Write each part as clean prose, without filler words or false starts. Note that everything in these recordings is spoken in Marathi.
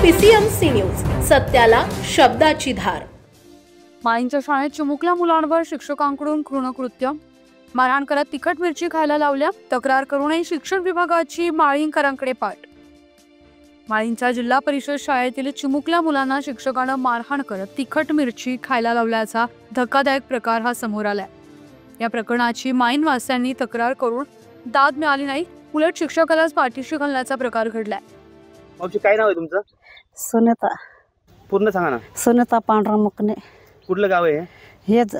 PCMC न्यूज, सत्याला शब्दाची धार। माळींच्या शाळेत चिमुकल्या मुलांवर शिक्षकांकडून कृत्य, मारहाण करत तिखट मिरची खायला लावल्या। तक्रार करूनही शिक्षण विभागाची माळींकरांकडे पाठ। माळींच्या जिल्हा परिषद शाळेतील चिमुकल्या मुलांना शिक्षकांना मारहाण करत तिखट मिरची खायला लावल्याचा धक्कादायक प्रकार हा समोर आलाय। या प्रकरणाची माळींवासियांनी तक्रार करून दाद मिळाली नाही, उलट शिक्षकालाच पाठीशी घालण्याचा प्रकार घडलाय। मावशी काय नाव आहे तुमचं? सुनीता। पूर्ण सांगा ना। सुनीता पांढरा मुकणे। कुठलं गाव आहे हेच?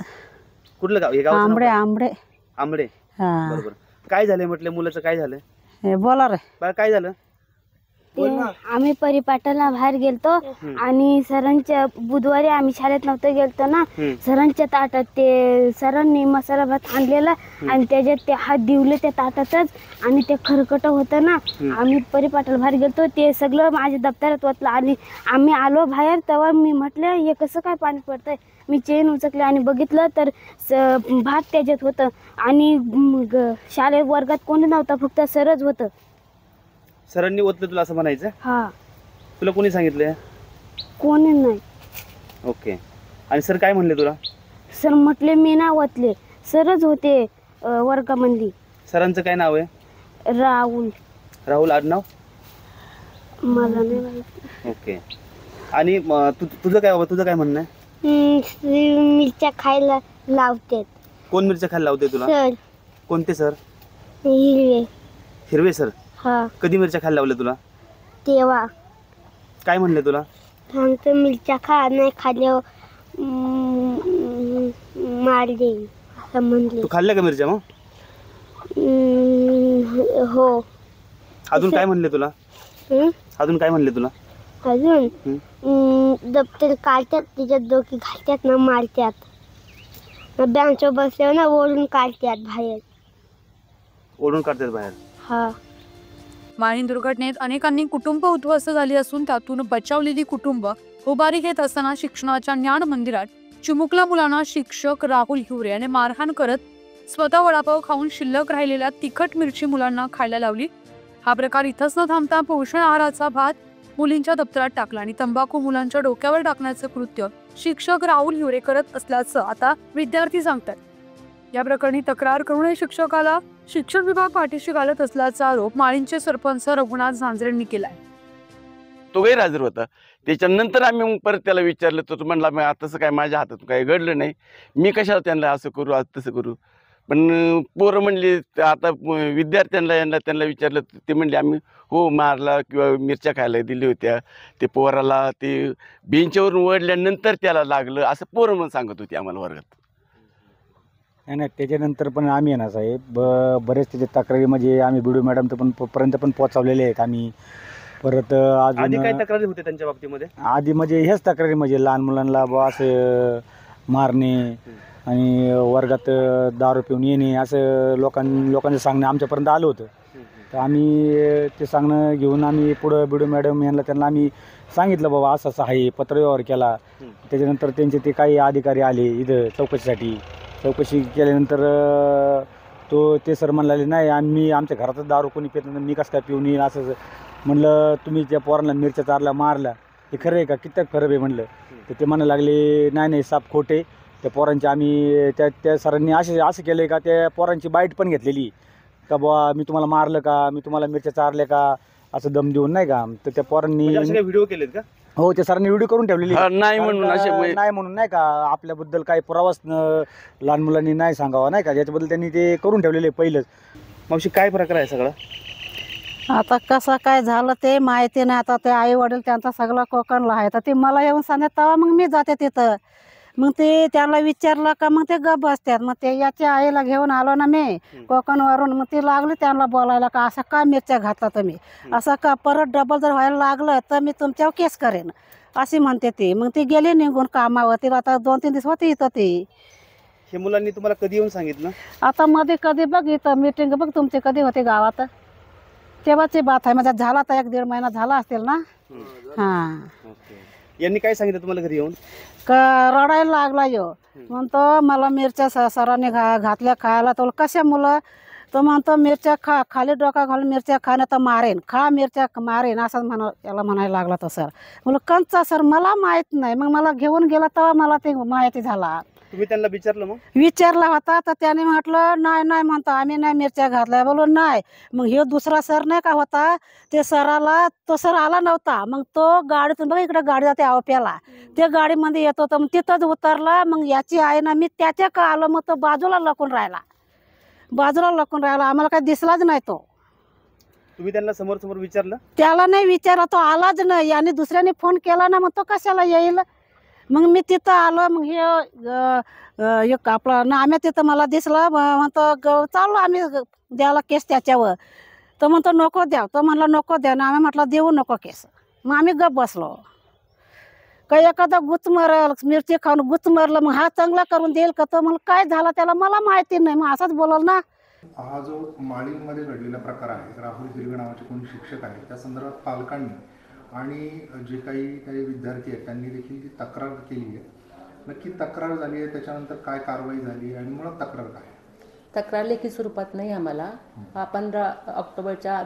कुठलं गाव? हे गाव आंबडे आंबडे आंबडे। हा बरोबर। काय झाले म्हटलं? मुलाचं काय झालं? हे बोला रे। बा काय झालं? आम्ही परिपाठाला बाहेर गेलतो आणि सरांच्या बुधवारी आम्ही शाळेत नव्हतं गेलतो ना, सरांच्या ताटात ते सरांनी मसाला भात आणलेला आणि त्याच्यात ते हात दिवले त्या ताटातच आणि ते खरकट होतं ना। आम्ही परिपाठाला बाहेर गेलतो, ते सगळं माझ्या दप्तरात ओतलं आणि आम्ही आलो बाहेर, तेव्हा मी म्हटलं हे कसं काय पाणी पडतंय। मी चेन उचकली आणि बघितलं तर भात त्याच्यात होतं आणि शाळेत वर्गात कोणी नव्हतं, फक्त सरच होतं। सरांनी ओतलं तुला असं म्हणायचं? हा। तुला कोणी सांगितलं? कोणी नाही। ओके। आणि सर काय म्हणले तुला? सर म्हटले मी ना ओतले, सरच होते वर्गामध्ये। सरांचं काय नाव आहे? राहुल। राहुल आडनाव? मला नाही माहिती। ओके। आणि तुझं काय बाबा, तुझं काय म्हणणं आहे? मिरच्या खायला लावतात। कोण मिरच्या खायला लावते तुला? सर। कोणते सर? हिरवे। हिरवे सर? हा। कधी मिरच्या खायला लावल्या तुला? तेव्हा। काय म्हणले तुला? सांगतो मिरच्या खा, नाही खाल्ल्यावर मार देईन असं म्हणले। तू खाल्ल्या का मिरच्या मग? हो। अजून काय म्हणले तुला? अजून काय म्हणले तुला? अजून दप्तर काढतात, तिच्यात डोकी घालतात ना, मारतात। बँचवर बसल्यावर ना ओढून काढतात बाहेर। ओढून काढतात बाहेर? हा। माळीण दुर्घटनेत अनेकांनी कुटुंब उद्ध्वस्त झाली असून त्यातून बचावलेली कुटुंब उभारी घेत असताना शिक्षणाच्या ज्ञान मंदिरात चिमुकल्या मुलांना शिक्षक राहुल हिवरे याने मारहाण करत स्वतः वडापाव खाऊन शिल्लक राहिलेल्या तिखट मिरची मुलांना खायला लावली। हा प्रकार इथंच न थांबता पोषण आहाराचा भात मुलींच्या दप्तरात टाकला आणि तंबाखू मुलांच्या डोक्यावर टाकण्याचं कृत्य शिक्षक राहुल हिवरे करत असल्याचं आता विद्यार्थी सांगतात। या प्रकरणी तक्रार करूनही शिक्षकाला शिक्षण विभाग पाठीशी घालत असल्याचा आरोप माळींचे सरपंच रघुनाथ झांजरेंनी केलाय। तो गैरहजर होता। त्याच्यानंतर आम्ही परत त्याला विचारलं, तो म्हणला मी तसं काय माझ्या हातात काही घडलं नाही, मी कशाला त्यांना असं करू तसं करू। पण पोरं म्हणली, आता विद्यार्थ्यांना त्यांना विचारलं, ते म्हणले आम्ही हो मारला किंवा मिरच्या खायला दिल्या होत्या, ते पोराला ते बेंचवरून ओढल्यानंतर त्याला लागलं असं पोरं म्हणून सांगत होती आम्हाला वर्गात। नाही, त्याच्यानंतर पण आम्ही आहे ना साहेब, बरेच त्याचे तक्रारी म्हणजे आम्ही बीडू मॅडम पण पर्यंत पण पोहोचवलेले आहेत आम्ही। परत आधी काय तक्रारी होते त्यांच्या बाबतीमध्ये? आधी म्हणजे हेच तक्रारी म्हणजे लहान मुलांना असं मारणे आणि वर्गात दारू पिऊन येणे असं लोकांचं सांगणं आमच्यापर्यंत आलं होतं। तर आम्ही ते सांगणं घेऊन आम्ही पुढं बीडू मॅडम यांना त्यांना आम्ही सांगितलं बाबा असं असं आहे, पत्रव्यवहार केला। त्याच्यानंतर त्यांचे ते काही अधिकारी आले इथं चौकशीसाठी। चौकशी केल्यानंतर ते सर म्हणाले नाही आम्ही आमच्या घरातच दारू कोणी पित नाही, मी कसं काय पिऊन येईल असं म्हणलं। तुम्ही त्या पोरांना मिरच्या चारला मारला, हे खरं आहे का? किती खरं आहे म्हणलं। तर ते म्हणायला लागले नाही साप खोटे, त्या पोरांची आम्ही त्या सरांनी असं केलं आहे का, त्या पोरांची बाईट पण घेतलेली का बुवा मी तुम्हाला मारलं का, मी तुम्हाला मिरच्या चारल्या का असं दम देऊन, नाही का? तर त्या पोरांनी व्हिडिओ केलेत का? हो, त्या सरांनी व्हिडिओ करून ठेवलेली नाही म्हणून नाही का, आपल्याबद्दल काही पुरावाच लहान मुलांनी नाही सांगावा, नाही का, याच्याबद्दल त्यांनी ते करून ठेवलेले पहिलंच। मावशी काय प्रकार आहे सगळा? आता कसं काय झालं ते माहिती नाही। आता ते आई वडील त्यांचा सगळा कोकणला आहे, तर ते मला येऊन सांगतात तेव्हा मग मी जाते तिथं। मग ते त्याला विचारलं का मग ते गप बसतात। मग ते याच्या आईला घेऊन आलो ना मी कोकणवरून, मग ती लागली त्यांना बोलायला का असं का मिरच्या घातला तुम्ही, असं का परत डबल जर व्हायला लागलं तर मी तुमच्यावर केस करेन अशी म्हणते ती। मग ती गेली निघून कामावर, तिला आता 2-3 दिवस होती इथं ती। हे मुलांनी तुम्हाला कधी येऊन सांगितलं? आता मध्ये कधी बघ इथं मीटिंग बघ तुमची कधी होते गावात, तेव्हाची बात आहे। माझा झाला आता 1-1.5 महिना झाला असेल ना। हां। यांनी काय सांगितलं तुम्हाला घरी येऊन? का रडायला लागला यो, म्हणतो मला मिरच्या सरांनी घातल्या खायला, तो कशा मुलं तो म्हणतो मिरच्या खा, खाली डोका घालून मिरच्या खा, नाही तर मारेन, खा मिरच्या मारेन असं याला म्हणायला लागला. तो सर म्हणलं कंचा सर मला माहीत नाही. मग मला घेऊन गेला तेव्हा मला ते माहिती झाला. तुम्ही त्यांना विचारलं? मग विचारला होता तर त्याने म्हटलं नाही नाही म्हणतो आम्ही नाही मिरच्या घातल्या. बोलो नाही. मग हे दुसरा सर नाही का होता ते सराला, तो सर आला नव्हता. मग तो गाडीतून बघा इकडे गाडी जाते आवप्याला, ते गाडीमध्ये येत होतं. मग तिथंच उतरला. मग याची आई ना मी त्याच्या का आलो. मग तो बाजूला लपून राहिला, आम्हाला काही दिसलाच नाही. तो तुम्ही त्यांना समोर समोर विचारलं? त्याला नाही विचारला, तो आलाच नाही. आणि दुसऱ्याने फोन केला ना, मग तो कशाला येईल. मग मी तिथं आलो. मग हे आपलं ना आम्ही तिथं मला दिसलं. म्हणतो चाललो आम्ही द्यायला केस त्याच्यावर. तर म्हणतो नको द्या. तो म्हणला नको द्या ना. आम्ही म्हटलं देऊ नको केस. मग आम्ही गप बसलो. काही एखादा गुच मरल, मिरची खाऊन गुच मरलं, मग हा चांगला करून देईल का. तो म्हणलं काय झालं त्याला मला माहिती नाही. मग असंच बोलल ना. हा जो माळींमध्ये घडलेला प्रकार आहे, राहुल हिरवे नावाचे कोणी शिक्षक आहेत, त्या संदर्भात पालकांनी आणि जे काही विद्यार्थी आहेत त्यांनी देखील ती तक्रार केली आहे. नक्की तक्रार झाली आहे, त्याच्यानंतर काय कारवाई झाली आणि मुळात तक्रार काय? तक्रार लेखी स्वरूपात नाही आम्हाला. हा 15 ऑक्टोबरच्या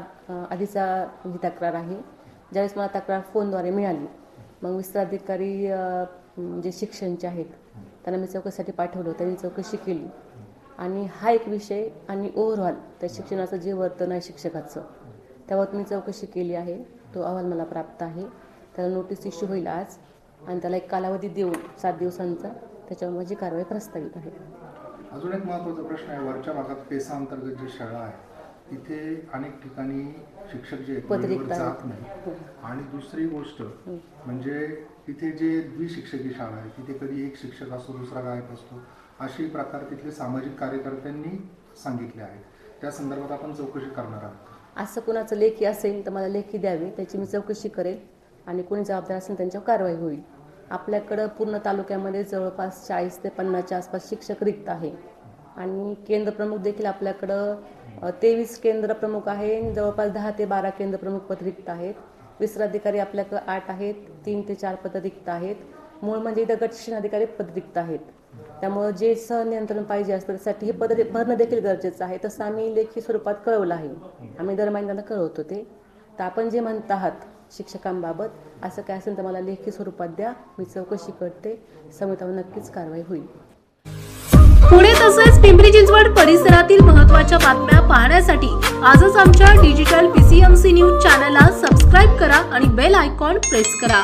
आधीचा ही तक्रार आहे. ज्यावेळेस मला तक्रार फोनद्वारे मिळाली, मग विस्ताराधिकारी जे शिक्षणचे आहेत त्यांना मी चौकशीसाठी पाठवलं. त्यांनी चौकशी केली आणि हा एक विषय आणि ओव्हरऑल त्या शिक्षणाचं जे वर्तन आहे शिक्षकाचं, त्यावर मी चौकशी केली आहे. तो अहवाल मला प्राप्त आहे. त्याला नोटीस इश्यू होईल आज आणि त्याला एक कालावधी देऊन 7 दिवसांचा त्याच्यावर माझी कारवाई प्रस्तावित आहे. अजून एक महत्त्वाचा प्रश्न आहे, वरच्या भागात पेसा अंतर्गत जी शाळा आहे तिथे अनेक ठिकाणी शिक्षक जे जात नाही. आणि दुसरी गोष्ट म्हणजे तिथे जे द्विशिक्षकी शाळा आहे तिथे कधी एक शिक्षक असतो दुसरा गायक असतो, असे प्रकार तिथले सामाजिक कार्यकर्त्यांनी सांगितले आहेत. त्या संदर्भात आपण चौकशी करणार आहोत. असं कुणाचं लेखी असेल तर मला लेखी द्यावी, त्याची मी चौकशी करेल आणि कोणी जबाबदार असेल त्यांच्यावर कारवाई होईल. आपल्याकडं पूर्ण तालुक्यामध्ये जवळपास 40 ते 50च्या आसपास शिक्षक रिक्त आहे आणि केंद्र प्रमुख देखील आपल्याकडं 23 केंद्र प्रमुख आहे. जवळपास 10 ते 12 केंद्र प्रमुख पद रिक्त आहेत. विस्ताराधिकारी आपल्याकडं 8 आहेत, 3 ते 4 पद रिक्त आहेत. मूळ म्हणजे इथं गट शिक्षणाधिकारी पद रिक्त आहेत. त्यामुळे जे सहनियंत्रण पाहिजे असतं त्यासाठी हे पद भरणं देखील गरजेचं आहे. तसं आम्ही लेखी स्वरूपात कळवलं आहे. आम्ही दर महिन्याला कळवतो ते. तर आपण जे म्हणत आहात शिक्षकांबाबत असं काय असेल तर मला लेखी स्वरूपात द्या, मी चौकशी करते. समितीवर नक्कीच कारवाई होईल. पुणे तसेच पिंपरी चिंचवड परिसरातील महत्त्वाच्या बातम्या पाहण्यासाठी आजच आमच्या डिजिटल PCMC न्यूज चॅनलला सबस्क्राईब करा आणि बेल आयकॉन प्रेस करा.